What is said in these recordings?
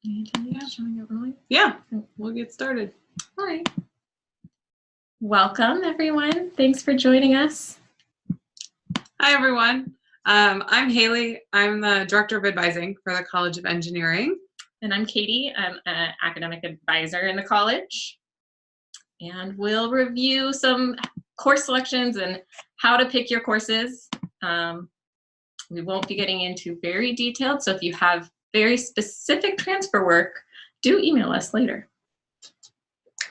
Yeah, we'll get started. All right. Welcome, everyone. Thanks for joining us. Hi, everyone. I'm Haley. I'm the Director of Advising for the College of Engineering. And I'm Katie. I'm an academic advisor in the college. And we'll review some course selections and how to pick your courses. We won't be getting into very detailed, so if you have very specific transfer work, do email us later.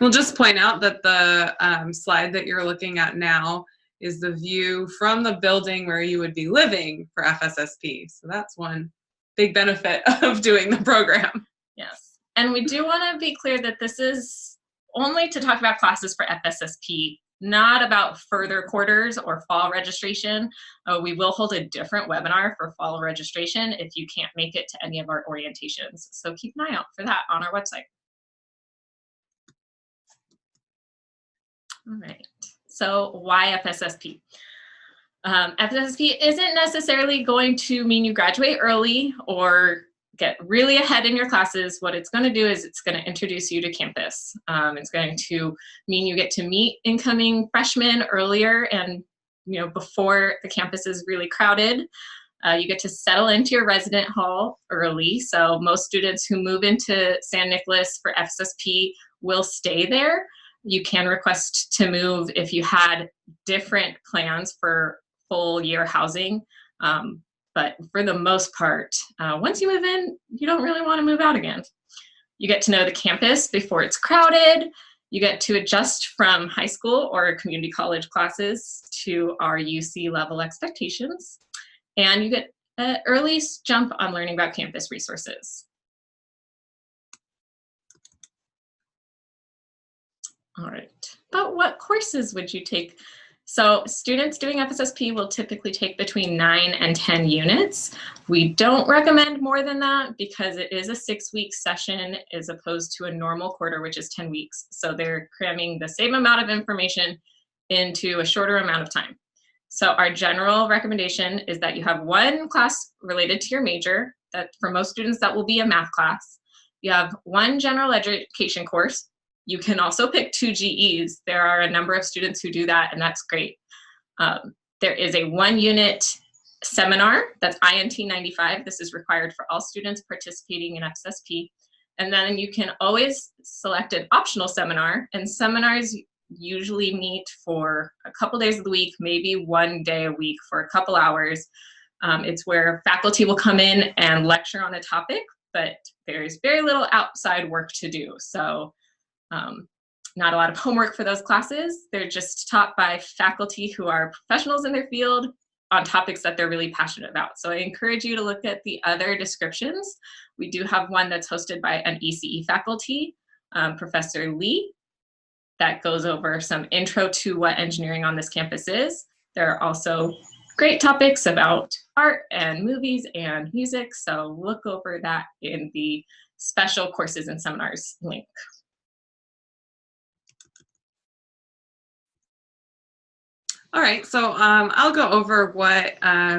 We'll just point out that the slide that you're looking at now is the view from the building where you would be living for FSSP. So that's one big benefit of doing the program. Yes, and we do want to be clear that this is only to talk about classes for FSSP, not about further quarters or fall registration. We will hold a different webinar for fall registration if you can't make it to any of our orientations. So keep an eye out for that on our website. All right, so why FSSP? FSSP isn't necessarily going to mean you graduate early or get really ahead in your classes. What it's going to do is it's going to introduce you to campus. It's going to mean you get to meet incoming freshmen earlier and before the campus is really crowded. You get to settle into your resident hall early. So most students who move into San Nicolas for FSSP will stay there. You can request to move if you had different plans for full year housing. But for the most part, once you move in, you don't really want to move out again. You get to know the campus before it's crowded. You get to adjust from high school or community college classes to our UC level expectations. And you get an early jump on learning about campus resources. All right, but what courses would you take? So students doing FSSP will typically take between 9 and 10 units. We don't recommend more than that because it is a 6-week session as opposed to a normal quarter, which is 10 weeks. So they're cramming the same amount of information into a shorter amount of time. So our general recommendation is that you have one class related to your major. That for most students, that will be a math class. You have one general education course. You can also pick 2 GEs. There are a number of students who do that, and that's great. There is a 1-unit seminar, that's INT 95. This is required for all students participating in FSSP. And then you can always select an optional seminar, and seminars usually meet for a couple days of the week, maybe 1 day a week for a couple hours. It's where faculty will come in and lecture on a topic, but there's very little outside work to do. So not a lot of homework for those classes. They're just taught by faculty who are professionals in their field on topics that they're really passionate about. So I encourage you to look at the other descriptions. We do have one that's hosted by an ECE faculty, Professor Lee, that goes over some intro to what engineering on this campus is. There are also great topics about art and movies and music. So look over that in the special courses and seminars link. All right, so I'll go over what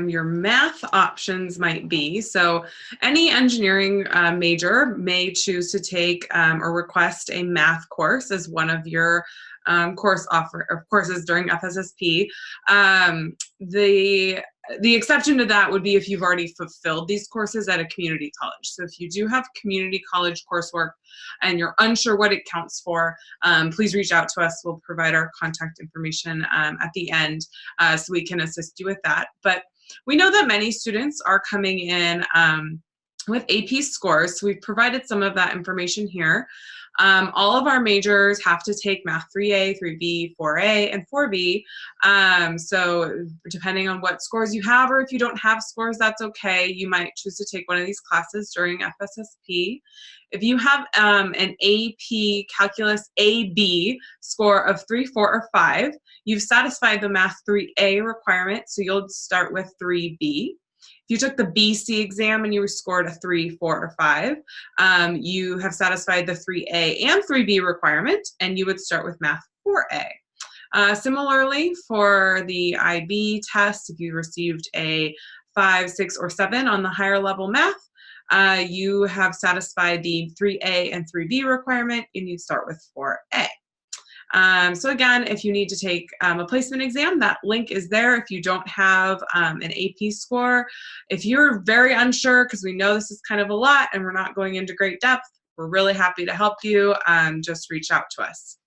your math options might be. So any engineering major may choose to take or request a math course as one of your courses during FSSP. The exception to that would be if you've already fulfilled these courses at a community college. So if you do have community college coursework and you're unsure what it counts for, please reach out to us. We'll provide our contact information at the end so we can assist you with that. But we know that many students are coming in with AP scores, so we've provided some of that information here. All of our majors have to take Math 3A, 3B, 4A, and 4B. So depending on what scores you have, or if you don't have scores, that's okay. You might choose to take one of these classes during FSSP. If you have an AP Calculus AB score of 3, 4, or 5, you've satisfied the Math 3A requirement, so you'll start with 3B. If you took the BC exam and you scored a 3, 4, or 5, you have satisfied the 3A and 3B requirement, and you would start with Math 4A. Similarly, for the IB test, if you received a 5, 6, or 7 on the higher level math, you have satisfied the 3A and 3B requirement, and you start with 4A. So again, if you need to take a placement exam, that link is there. If you don't have an AP score, if you're very unsure, because we know this is kind of a lot and we're not going into great depth, we're really happy to help you. Just reach out to us.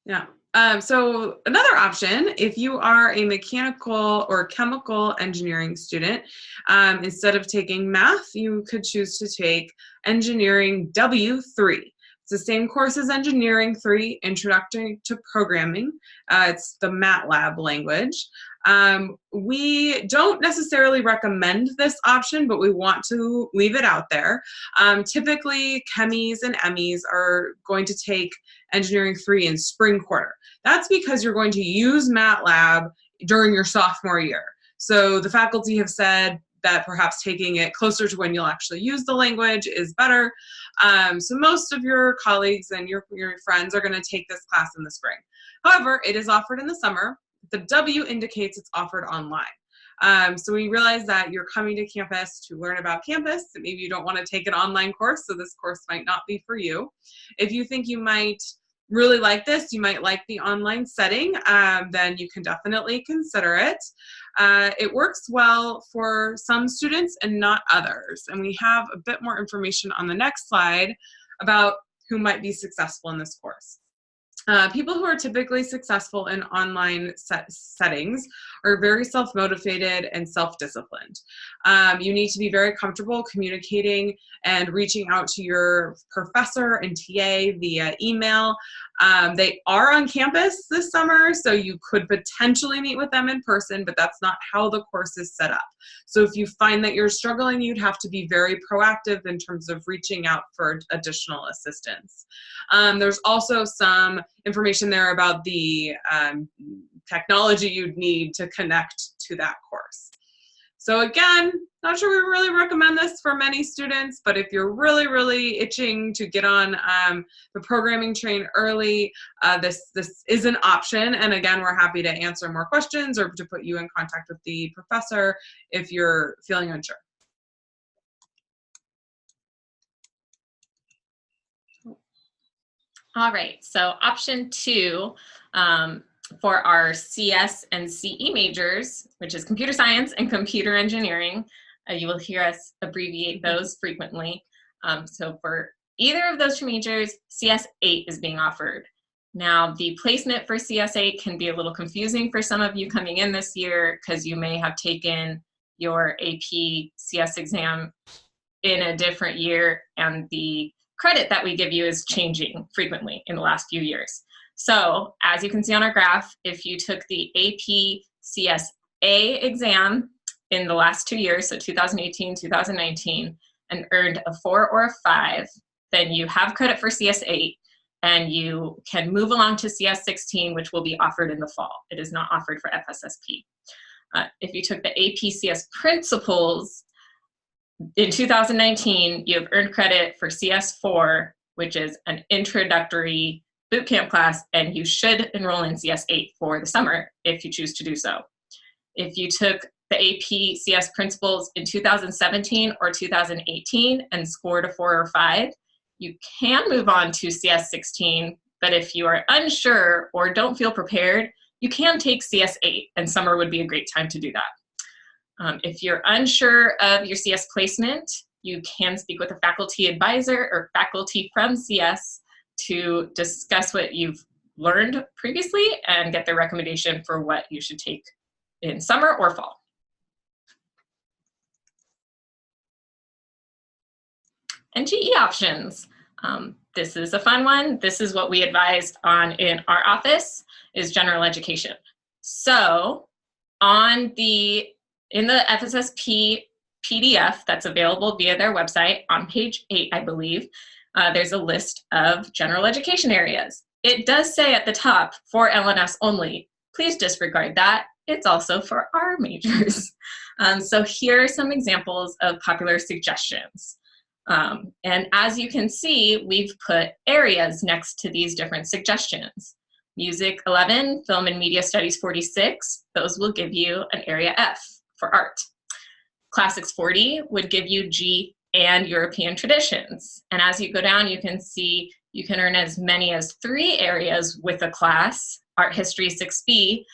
Yeah. So another option, if you are a mechanical or chemical engineering student, instead of taking math, you could choose to take engineering W3. It's the same course as engineering 3, Introductory to Programming. It's the MATLAB language. We don't necessarily recommend this option, but we want to leave it out there. Typically, chemies and Emmys are going to take engineering 3 in spring quarter. That's because you're going to use MATLAB during your sophomore year. So the faculty have said that perhaps taking it closer to when you'll actually use the language is better. So most of your colleagues and your friends are going to take this class in the spring. However, it is offered in the summer. The W indicates it's offered online. So we realize that you're coming to campus to learn about campus, and maybe you don't want to take an online course, so this course might not be for you. If you think you might really like this, you might like the online setting, then you can definitely consider it. It works well for some students and not others. And we have a bit more information on the next slide about who might be successful in this course. People who are typically successful in online settings are very self-motivated and self-disciplined. You need to be very comfortable communicating and reaching out to your professor and TA via email. They are on campus this summer, so you could potentially meet with them in person, but that's not how the course is set up. So if you find that you're struggling, you'd have to be very proactive in terms of reaching out for additional assistance. There's also some information there about the technology you'd need to connect to that course. So again, not sure we really recommend this for many students, but if you're really, really itching to get on the programming train early, this is an option. And again, we're happy to answer more questions or to put you in contact with the professor if you're feeling unsure. All right, so option 2 for our CS and CE majors, which is computer science and computer engineering. You will hear us abbreviate those frequently. So for either of those 2 majors, CS8 is being offered. Now, the placement for CS8 can be a little confusing for some of you coming in this year because you may have taken your AP CS exam in a different year, and the credit that we give you is changing frequently in the last few years. So as you can see on our graph, if you took the AP CSA exam in the last 2 years, so 2018, 2019, and earned a 4 or a 5, then you have credit for CS8, and you can move along to CS16, which will be offered in the fall. It is not offered for FSSP. If you took the AP CS Principles in 2019, you have earned credit for CS4, which is an introductory bootcamp class, and you should enroll in CS8 for the summer if you choose to do so. If you took the AP CS Principles in 2017 or 2018 and scored a 4 or 5, you can move on to CS16, but if you are unsure or don't feel prepared, you can take CS8, and summer would be a great time to do that. If you're unsure of your CS placement, you can speak with a faculty advisor or faculty from CS to discuss what you've learned previously and get their recommendation for what you should take in summer or fall. And GE options. This is a fun one. This is what we advised on in our office, is general education. So in the FSSP PDF that's available via their website on page 8, I believe, there's a list of general education areas. It does say at the top, for LNS only. Please disregard that. It's also for our majors. So here are some examples of popular suggestions. And as you can see, we've put areas next to these different suggestions. Music 11, Film and Media Studies 46, those will give you an area F for art. Classics 40 would give you G and European traditions. And as you go down, you can see you can earn as many as 3 areas with a class. Art History 6B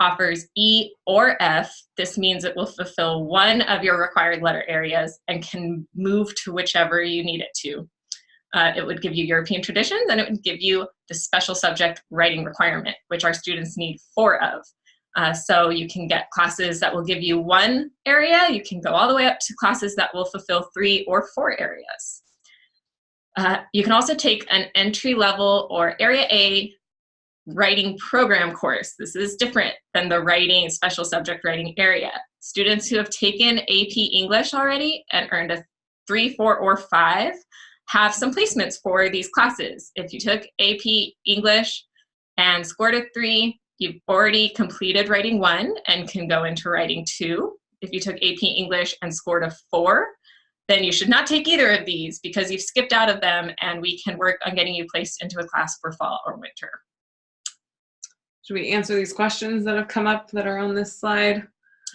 offers E or F. This means it will fulfill one of your required letter areas and can move to whichever you need it to. It would give you European traditions, and it would give you the special subject writing requirement, which our students need 4 of. So you can get classes that will give you 1 area. You can go all the way up to classes that will fulfill 3 or 4 areas. You can also take an entry-level or Area A writing program course. This is different than the writing special subject writing area. Students who have taken AP English already and earned a 3, 4, or 5 have some placements for these classes. If you took AP English and scored a 3, you've already completed writing 1 and can go into writing 2. If you took AP English and scored a 4, then you should not take either of these because you've skipped out of them, and we can work on getting you placed into a class for fall or winter. Should we answer these questions that have come up that are on this slide?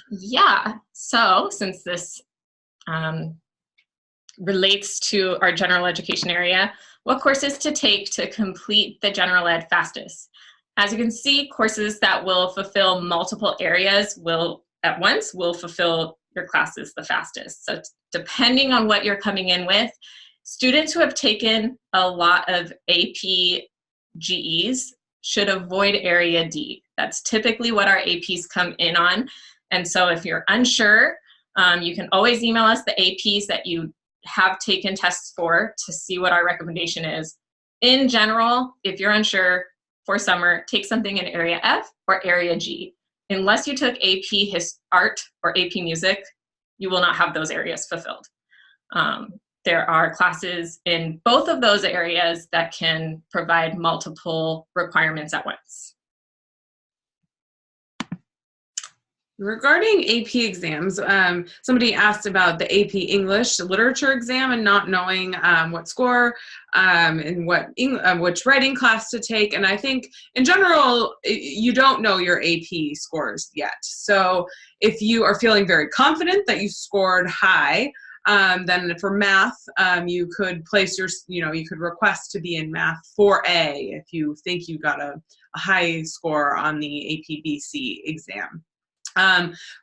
Yeah, so since this relates to our general education area, what courses to take to complete the general ed fastest? As you can see, courses that will fulfill multiple areas at once will fulfill your classes the fastest. So depending on what you're coming in with, students who have taken a lot of AP GEs should avoid Area D. That's typically what our APs come in on. And so if you're unsure, you can always email us the APs that you have taken tests for to see what our recommendation is. In general, if you're unsure for summer, take something in Area F or Area G. Unless you took AP Art or AP Music, you will not have those areas fulfilled. There are classes in both of those areas that can provide multiple requirements at once. Regarding AP exams, somebody asked about the AP English literature exam and not knowing what score and which writing class to take. And I think in general, you don't know your AP scores yet. So if you are feeling very confident that you scored high, then for math, you could place you could request to be in math 4A if you think you got a high score on the AP-BC exam.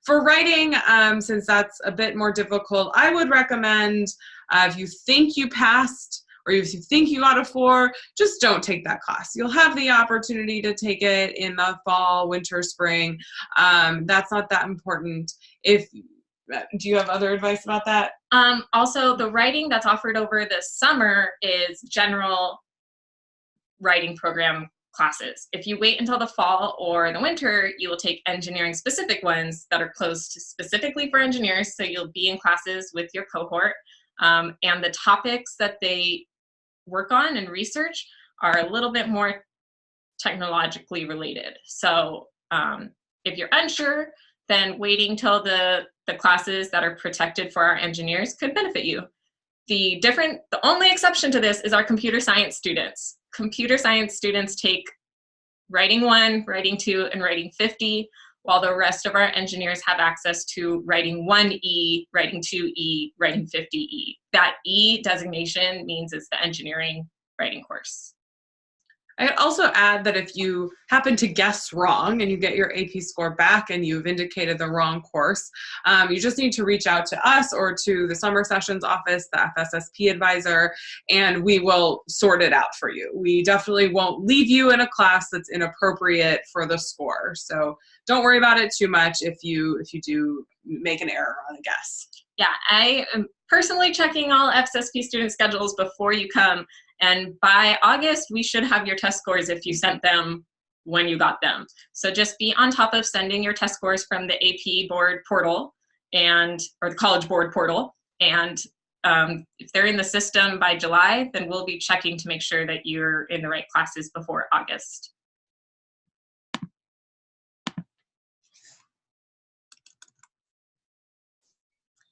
For writing, since that's a bit more difficult, I would recommend if you think you passed or if you think you got a 4, just don't take that class. You'll have the opportunity to take it in the fall, winter, spring. That's not that important. Do you have other advice about that? Also, the writing that's offered over the summer is general writing program classes. If you wait until the fall or the winter, you will take engineering specific ones that are closed specifically for engineers. So you'll be in classes with your cohort, and the topics that they work on and research are a little bit more technologically related. So if you're unsure, then waiting till the classes that are protected for our engineers could benefit you. The only exception to this is our computer science students. Computer science students take writing 1, writing 2, and writing 50, while the rest of our engineers have access to writing 1E, writing 2E, writing 50E. That E designation means it's the engineering writing course. I'd also add that if you happen to guess wrong and you get your AP score back and you've indicated the wrong course, you just need to reach out to us or to the summer sessions office, the FSSP advisor, and we will sort it out for you. We definitely won't leave you in a class that's inappropriate for the score. So don't worry about it too much if you do make an error on a guess. Yeah, I am personally checking all FSSP student schedules before you come. And by August, we should have your test scores if you sent them when you got them. So just be on top of sending your test scores from the AP board portal or the college board portal. And if they're in the system by July, then we'll be checking to make sure that you're in the right classes before August.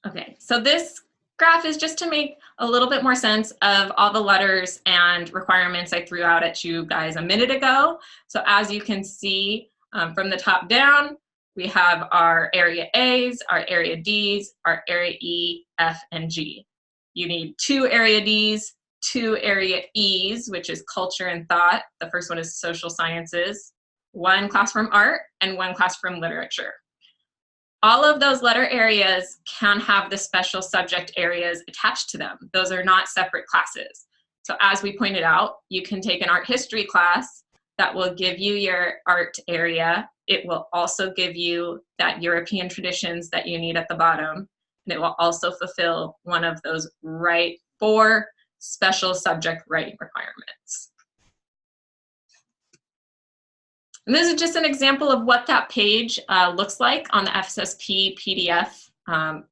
Okay, so this graph is just to make a little bit more sense of all the letters and requirements I threw out at you guys a minute ago. So as you can see from the top down, we have our area A's, our area D's, our area E, F, and G. You need 2 area D's, 2 area E's, which is culture and thought. The first one is social sciences, 1 class from art, and 1 class from literature. All of those letter areas can have the special subject areas attached to them. Those are not separate classes. So as we pointed out, you can take an art history class that will give you your art area. It will also give you that European traditions that you need at the bottom. And it will also fulfill one of those 4 special subject writing requirements. And this is just an example of what that page looks like on the FSSP PDF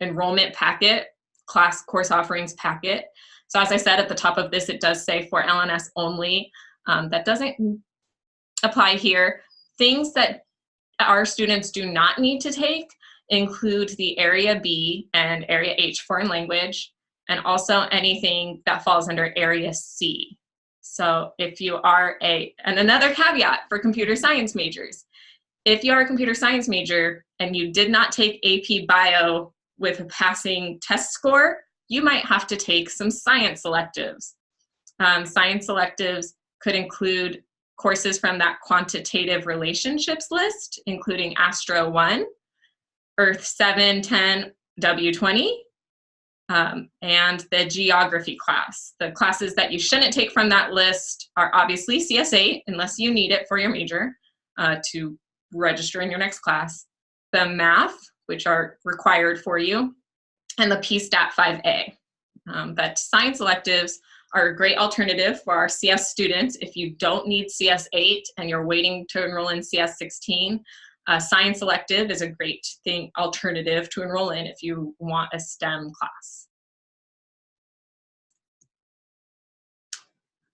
enrollment packet, class course offerings packet. So as I said at the top of this, it does say for LNS only. That doesn't apply here. Things that our students do not need to take include the Area B and Area H foreign language, and also anything that falls under Area C. So if you are and another caveat for computer science majors, if you are a computer science major and you did not take AP Bio with a passing test score, you might have to take some science electives. Science electives could include courses from that quantitative relationships list, including Astro 1, Earth 7, 10, W20, and the geography class. The classes that you shouldn't take from that list are obviously CS8, unless you need it for your major to register in your next class, the math, which are required for you, and the PSTAT 5A. But science electives are a great alternative for our CS students. If you don't need CS8 and you're waiting to enroll in CS16, science elective is a great alternative to enroll in if you want a STEM class.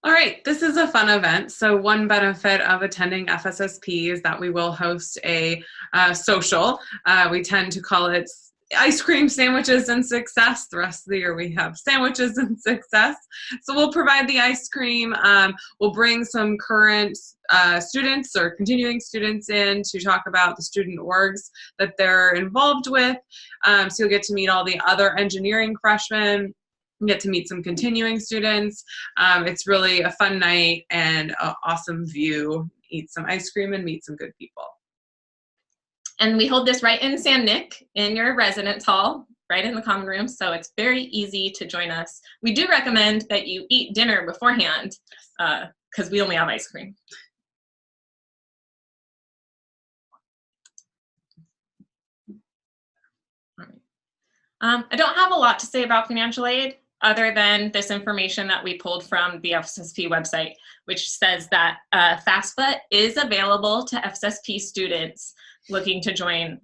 All right, this is a fun event. So one benefit of attending FSSP is that we will host a social. We tend to call it ice cream, sandwiches, and success. The rest of the year we have sandwiches and success. So we'll provide the ice cream. We'll bring some current students or continuing students in to talk about the student orgs that they're involved with. So you'll get to meet all the other engineering freshmen, get to meet some continuing students. It's really a fun night and an awesome view. Eat some ice cream and meet some good people. And we hold this right in San Nick in your residence hall, right in the common room, so it's very easy to join us. We do recommend that you eat dinner beforehand because we only have ice cream. All right. I don't have a lot to say about financial aid other than this information that we pulled from the FSSP website, which says that FAFSA is available to FSSP students looking to join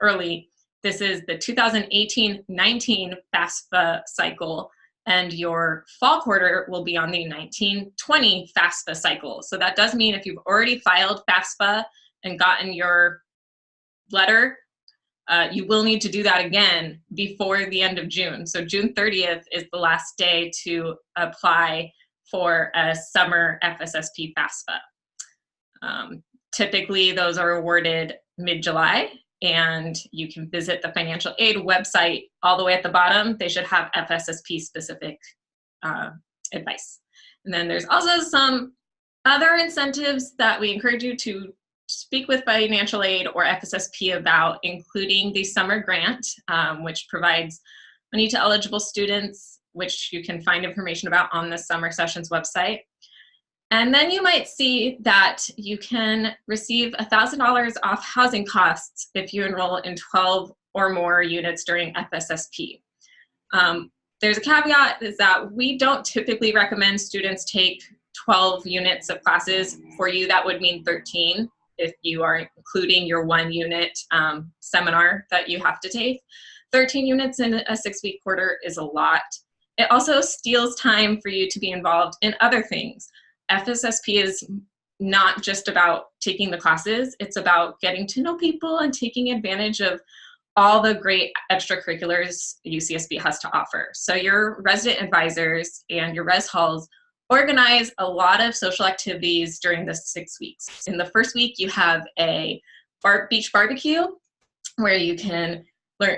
early. This is the 2018-19 FAFSA cycle, and your fall quarter will be on the 19-20 FAFSA cycle. So that does mean if you've already filed FAFSA and gotten your letter, you will need to do that again before the end of June. So June 30th is the last day to apply for a summer FSSP FAFSA. Typically, those are awarded mid-July, and you can visit the financial aid website all the way at the bottom. They should have FSSP-specific advice. And then there's also some other incentives that we encourage you to speak with financial aid or FSSP about, including the summer grant, which provides money to eligible students, which you can find information about on the summer sessions website. And then you might see that you can receive $1,000 off housing costs if you enroll in 12 or more units during FSSP. There's a caveat is that we don't typically recommend students take 12 units of classes. For you, that would mean 13 if you are including your 1 unit seminar that you have to take. 13 units in a 6-week quarter is a lot. It also steals time for you to be involved in other things. FSSP is not just about taking the classes, it's about getting to know people and taking advantage of all the great extracurriculars UCSB has to offer. So your resident advisors and your res halls organize a lot of social activities during the 6 weeks. In the first week, you have a beach barbecue where you can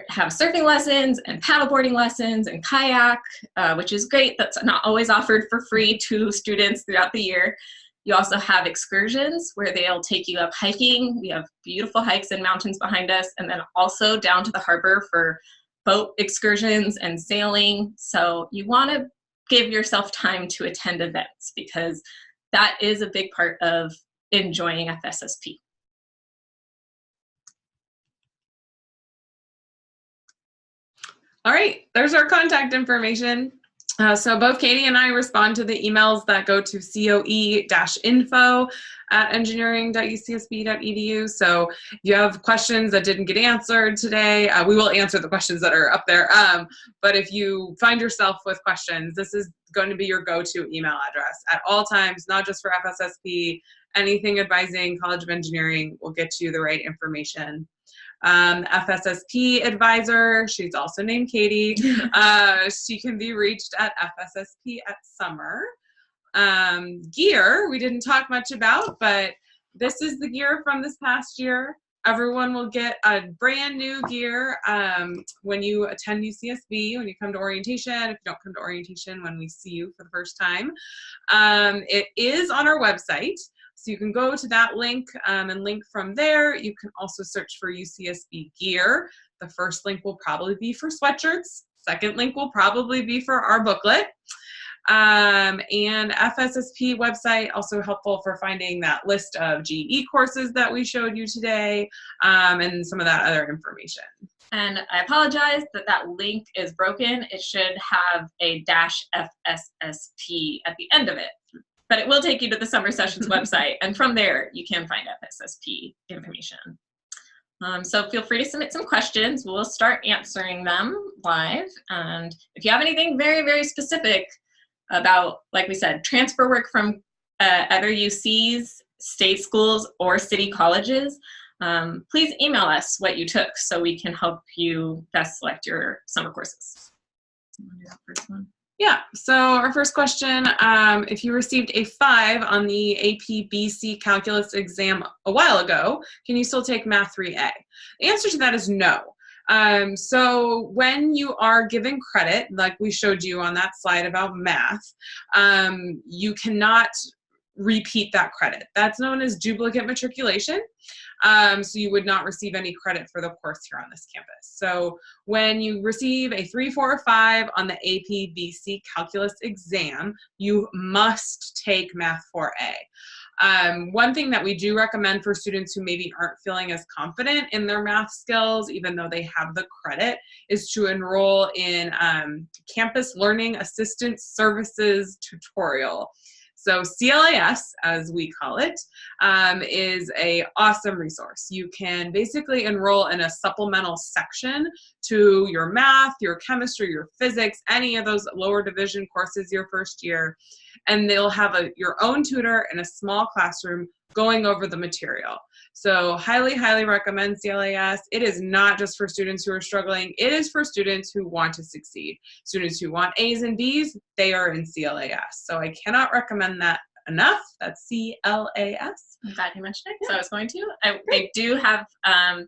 have surfing lessons and paddleboarding lessons and kayak, which is great. That's not always offered for free to students throughout the year. You also have excursions where they'll take you up hiking. We have beautiful hikes and mountains behind us, and then also down to the harbor for boat excursions and sailing. So you want to give yourself time to attend events because that is a big part of enjoying FSSP. All right, there's our contact information. So both Katie and I respond to the emails that go to coe-info@engineering.ucsb.edu. So if you have questions that didn't get answered today, we will answer the questions that are up there. But if you find yourself with questions, this is going to be your go-to email address at all times, not just for FSSP. Anything advising College of Engineering will get you the right information. FSSP advisor, she's also named Katie. She can be reached at FSSP@summer. Gear, we didn't talk much about, but this is the gear from this past year. Everyone will get a brand new gear when you attend UCSB, when you come to orientation. If you don't come to orientation, when we see you for the first time. It is on our website. So you can go to that link and link from there. You can also search for UCSB gear. The first link will probably be for sweatshirts. Second link will probably be for our booklet. And FSSP website, also helpful for finding that list of GE courses that we showed you today and some of that other information. And I apologize that that link is broken. It should have a -FSSP at the end of it. But it will take you to the summer sessions website, and from there you can find FSSP information. So feel free to submit some questions. We'll start answering them live. And if you have anything very, very specific about, like we said, transfer work from other UCs, state schools, or city colleges, please email us what you took so we can help you best select your summer courses. You want to do that first one? Yeah, so our first question, if you received a 5 on the AP/BC calculus exam a while ago, can you still take Math 3A? The answer to that is no. So when you are given credit, like we showed you on that slide about math, you cannot repeat that credit. That's known as duplicate matriculation. So you would not receive any credit for the course here on this campus. So when you receive a 3, 4, or 5 on the AP/BC calculus exam, you must take Math 4A. One thing that we do recommend for students who maybe aren't feeling as confident in their math skills, even though they have the credit, is to enroll in Campus Learning Assistance Services tutorial. So CLAS, as we call it, is an awesome resource. You can basically enroll in a supplemental section to your math, your chemistry, your physics, any of those lower division courses your first year, and they'll have your own tutor in a small classroom going over the material. So highly, highly recommend CLAS. It is not just for students who are struggling. It is for students who want to succeed. Students who want A's and B's, they are in CLAS. So I cannot recommend that enough. That's CLAS. I'm glad you mentioned it, because I was going to. They do have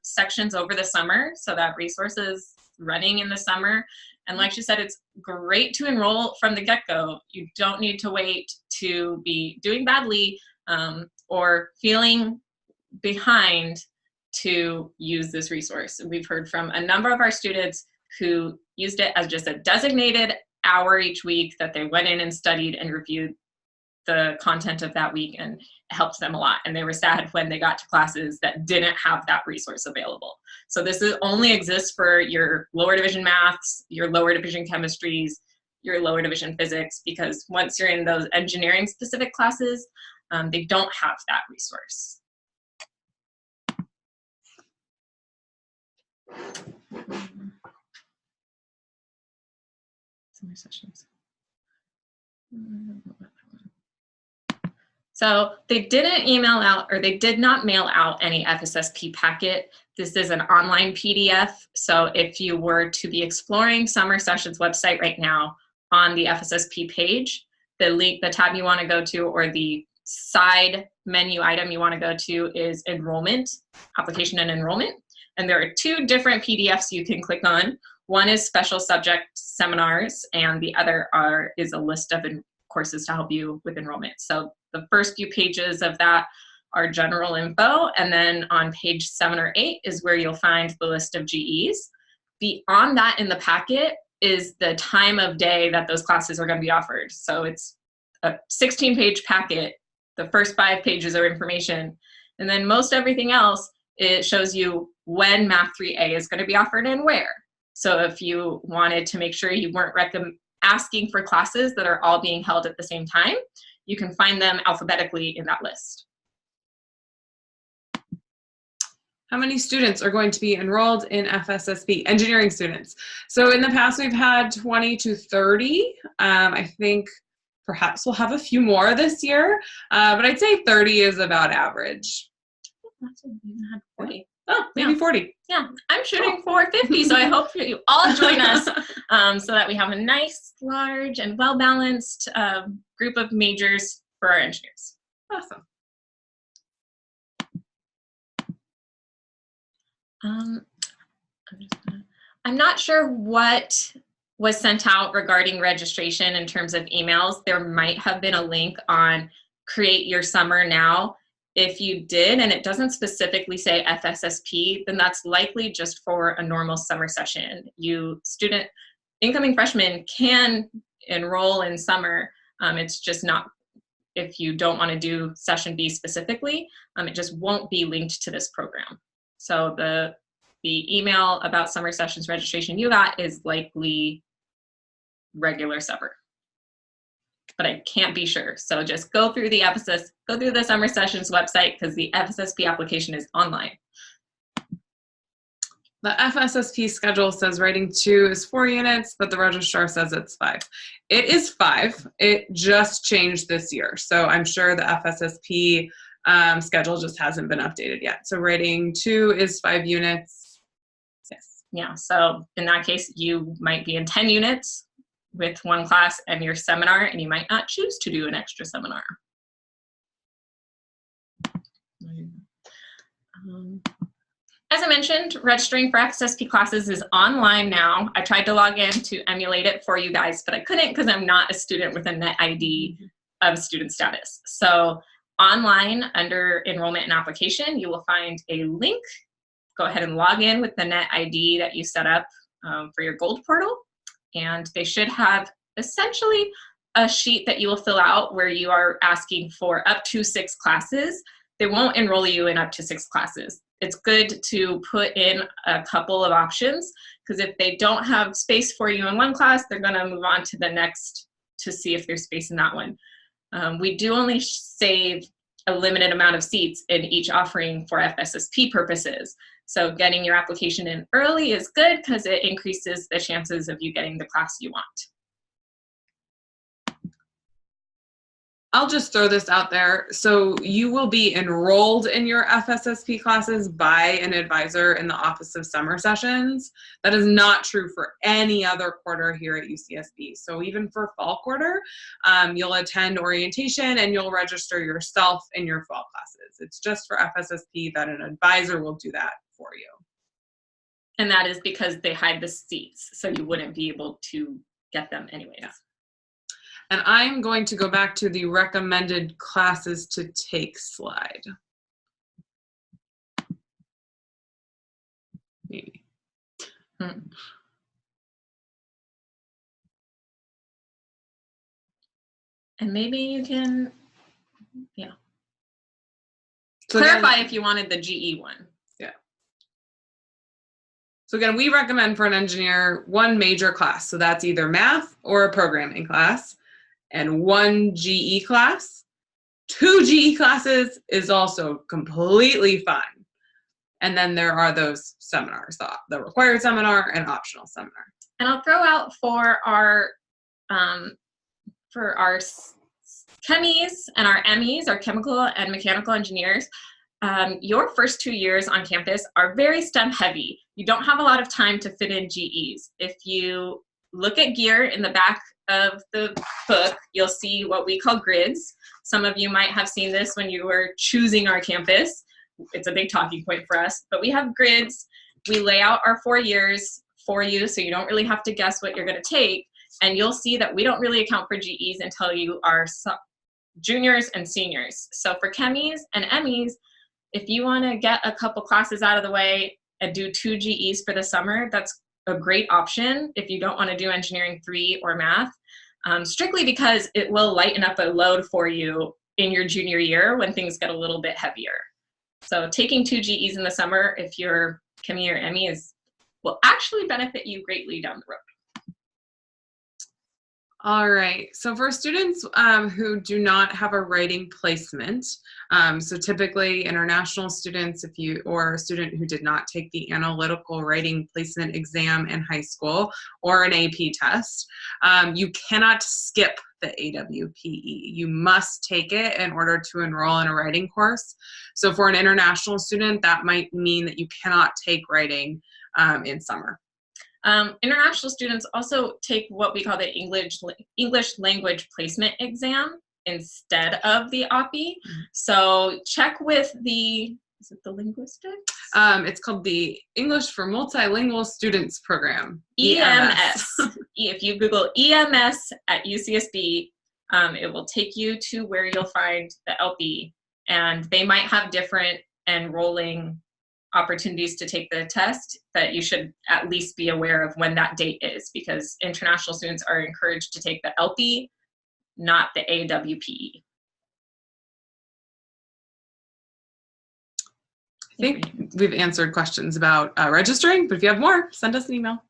sections over the summer, so that resource is running in the summer. And like she said, it's great to enroll from the get-go. You don't need to wait to be doing badly or feeling behind to use this resource. We've heard from a number of our students who used it as just a designated hour each week that they went in and studied and reviewed the content of that week, and it helped them a lot. And they were sad when they got to classes that didn't have that resource available. So this only exists for your lower division maths, your lower division chemistries, your lower division physics, because once you're in those engineering specific classes, they don't have that resource. Summer sessions. So they didn't email out, or they did not mail out any FSSP packet This is an online PDF, so if you were to be exploring Summer Sessions website right now on the FSSP page, the tab you want to go to, or the side menu item you want to go to, is Enrollment, Application and Enrollment. And there are two different PDFs you can click on. One is Special Subject Seminars, and the other is a list of courses to help you with enrollment. So the first few pages of that are general info, and then on page 7 or 8 is where you'll find the list of GEs. Beyond that in the packet is the time of day that those classes are going to be offered. So it's a 16-page packet. The first 5 pages are information, and then most everything else, it shows you when Math 3A is going to be offered and where. So if you wanted to make sure you weren't asking for classes that are all being held at the same time, you can find them alphabetically in that list. How many students are going to be enrolled in FSSP? Engineering students. So in the past, we've had 20 to 30. I think perhaps we'll have a few more this year, but I'd say 30 is about average. That's what we had 40. Oh, maybe 40. Yeah, I'm shooting for 50, so I hope you all join us so that we have a nice, large, and well-balanced group of majors for our engineers. Awesome. I'm not sure what was sent out regarding registration in terms of emails. There might have been a link on Create Your Summer Now. If you did, and it doesn't specifically say FSSP, then that's likely just for a normal summer session. Incoming freshmen can enroll in summer. It's just not, if you don't want to do session B specifically, it just won't be linked to this program. So the email about summer sessions registration you got is likely regular summer, but I can't be sure. So just go through the summer sessions website, because the FSSP application is online. The FSSP schedule says writing 2 is 4 units, but the registrar says it's 5. It is 5. It just changed this year. So I'm sure the FSSP schedule just hasn't been updated yet. So writing 2 is 5 units. Yes. Yeah, so in that case, you might be in 10 units with one class and your seminar, and you might not choose to do an extra seminar. As I mentioned, registering for FSSP classes is online now. I tried to log in to emulate it for you guys, but I couldn't because I'm not a student with a net ID of student status. So online, under enrollment and application, you will find a link. Go ahead and log in with the net ID that you set up for your Gold portal. And they should have essentially a sheet that you will fill out where you are asking for up to 6 classes. They won't enroll you in up to 6 classes. It's good to put in a couple of options, because if they don't have space for you in one class, they're going to move on to the next to see if there's space in that one. We do only save a limited amount of seats in each offering for FSSP purposes. So getting your application in early is good because it increases the chances of you getting the class you want. I'll just throw this out there. So you will be enrolled in your FSSP classes by an advisor in the Office of Summer Sessions. That is not true for any other quarter here at UCSB. So even for fall quarter, you'll attend orientation and you'll register yourself in your fall classes. It's just for FSSP that an advisor will do that for you. And that is because they hide the seats, so you wouldn't be able to get them anyways. Yeah. And I'm going to go back to the recommended classes to take slide. Maybe. And maybe you can, yeah. So clarify again, if you wanted the GE one. Yeah. So again, we recommend for an engineer 1 major class. So that's either math or a programming class. And 1 GE class. 2 GE classes is also completely fine. And then there are those seminars, the required seminar and optional seminar. And I'll throw out for our chemies and our MEs, our chemical and mechanical engineers, your first 2 years on campus are very STEM heavy. You don't have a lot of time to fit in GEs. If you look at gear in the back of the book, you'll see what we call grids. Some of you might have seen this when you were choosing our campus. It's a big talking point for us, but we have grids. We lay out our 4 years for you, so you don't really have to guess what you're going to take. And you'll see that we don't really account for GEs until you are juniors and seniors. So for chemies and MEs, if you want to get a couple classes out of the way and do 2 GEs for the summer, that's a great option if you don't want to do engineering 3 or math, strictly because it will lighten up a load for you in your junior year when things get a little bit heavier. So taking 2 GEs in the summer, if you're chemie or ME, will actually benefit you greatly down the road. All right, so for students who do not have a writing placement, so typically international students, or a student who did not take the analytical writing placement exam in high school or an AP test, you cannot skip the AWPE. You must take it in order to enroll in a writing course. So for an international student, that might mean that you cannot take writing in summer. International students also take what we call the English language placement exam instead of the OPI. So check with is it the linguistics? It's called the English for Multilingual Students Program. EMS. If you Google EMS at UCSB, it will take you to where you'll find the LP, and they might have different enrolling opportunities to take the test, but you should at least be aware of when that date is, because international students are encouraged to take the LP, not the AWPE. I think we've answered questions about registering, but if you have more, send us an email.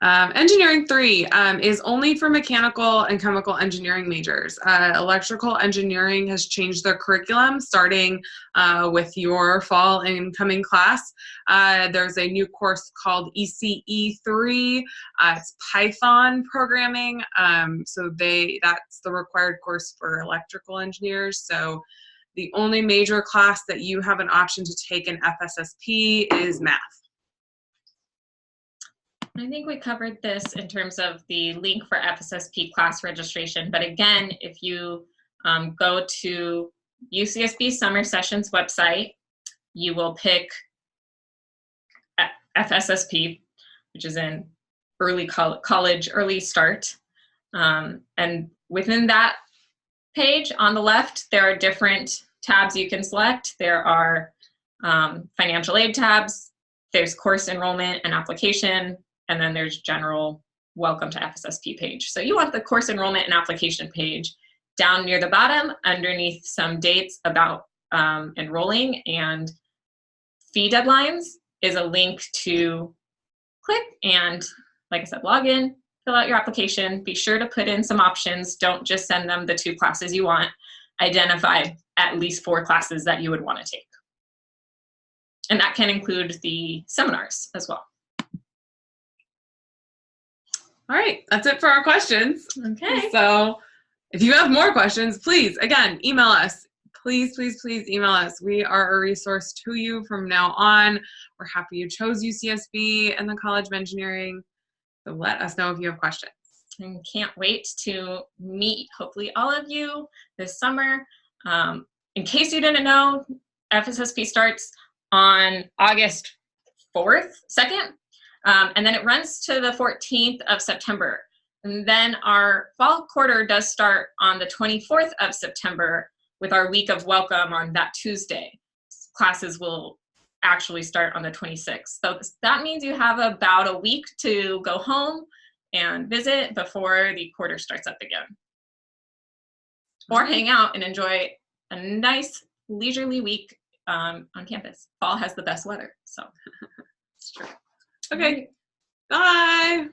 Engineering 3 is only for mechanical and chemical engineering majors. Electrical engineering has changed their curriculum starting with your fall incoming class. There's a new course called ECE 3. It's Python programming. So that's the required course for electrical engineers. So the only major class that you have an option to take in FSSP is math. I think we covered this in terms of the link for FSSP class registration, but again, if you go to UCSB Summer Sessions website, you will pick FSSP, which is in early college, early start, and within that page on the left, there are different tabs you can select. There are financial aid tabs, there's course enrollment and application, and then there's general welcome to FSSP page. So you want the course enrollment and application page down near the bottom underneath some dates about enrolling, and fee deadlines is a link to click and, like I said, log in, fill out your application, be sure to put in some options. Don't just send them the 2 classes you want. Identify at least 4 classes that you would want to take. And that can include the seminars as well. All right, that's it for our questions. Okay. So if you have more questions, please, again, email us. Please, please, please email us. We are a resource to you from now on. We're happy you chose UCSB and the College of Engineering. So let us know if you have questions. And can't wait to meet, hopefully, all of you this summer. In case you didn't know, FSSP starts on August 2nd. And then it runs to the 14th of September. And then our fall quarter does start on the 24th of September with our week of welcome on that Tuesday. Classes will actually start on the 26th. So that means you have about a week to go home and visit before the quarter starts up again. Or hang out and enjoy a nice leisurely week on campus. Fall has the best weather, so. It's true. Okay, bye.